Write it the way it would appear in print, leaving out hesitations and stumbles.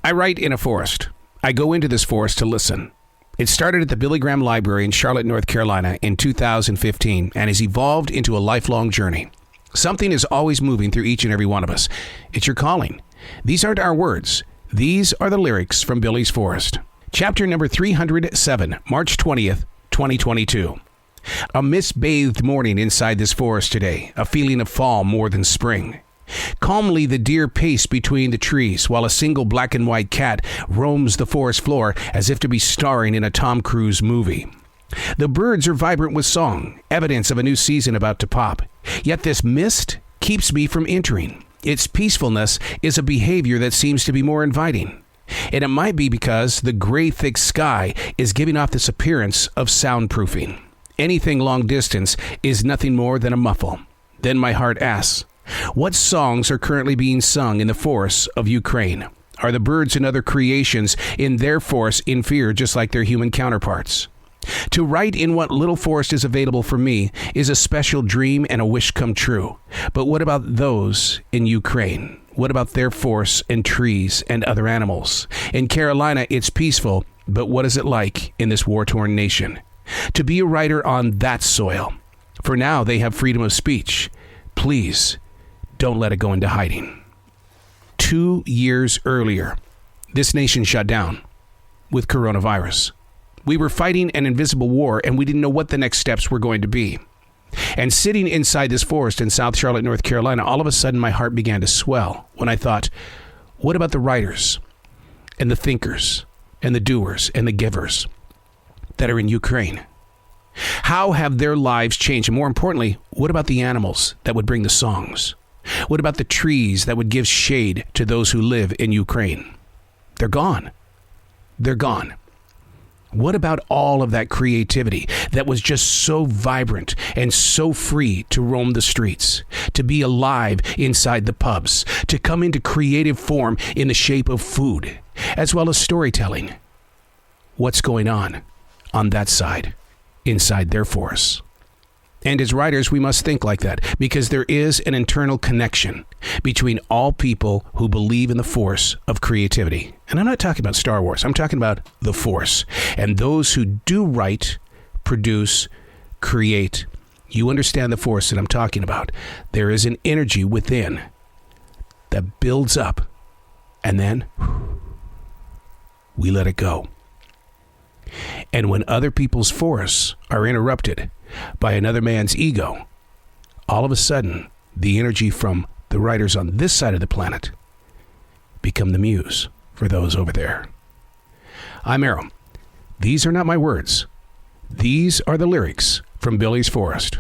I write in a forest. I go into this forest to listen. It started at the Billy Graham Library in Charlotte, North Carolina in 2015 and has evolved into a lifelong journey. Something is always moving through each and every one of us. It's your calling. These aren't our words. These are the lyrics from Billy's Forest. Chapter number 307, March 20th, 2022. A mist-bathed morning inside this forest today, a feeling of fall more than spring. Calmly, the deer pace between the trees while a single black and white cat roams the forest floor as if to be starring in a Tom Cruise movie. The birds are vibrant with song, evidence of a new season about to pop. Yet this mist keeps me from entering. Its peacefulness is a behavior that seems to be more inviting. And it might be because the gray, thick sky is giving off this appearance of soundproofing. Anything long distance is nothing more than a muffle. Then my heart asks, what songs are currently being sung in the forests of Ukraine? Are the birds and other creations in their forests in fear just like their human counterparts? To write in what little forest is available for me is a special dream and a wish come true. But what about those in Ukraine? What about their forests and trees and other animals? In Carolina, it's peaceful, but what is it like in this war-torn nation? To be a writer on that soil. For now, they have freedom of speech. Please, don't let it go into hiding. 2 years earlier, this nation shut down with coronavirus. We were fighting an invisible war, and we didn't know what the next steps were going to be. And sitting inside this forest in South Charlotte, North Carolina, all of a sudden my heart began to swell when I thought, what about the writers and the thinkers and the doers and the givers that are in Ukraine? How have their lives changed? And more importantly, what about the animals that would bring the songs? What about the trees that would give shade to those who live in Ukraine? They're gone. They're gone. What about all of that creativity that was just so vibrant and so free to roam the streets, to be alive inside the pubs, to come into creative form in the shape of food, as well as storytelling? What's going on that side, inside their forests? And as writers, we must think like that because there is an internal connection between all people who believe in the force of creativity. And I'm not talking about Star Wars. I'm talking about the force. And those who do write, produce, create, you understand the force that I'm talking about. There is an energy within that builds up and then we let it go. And when other people's forests are interrupted by another man's ego, all of a sudden, the energy from the writers on this side of the planet become the muse for those over there. I'm Arrow. These are not my words. These are the lyrics from Billy's Forest.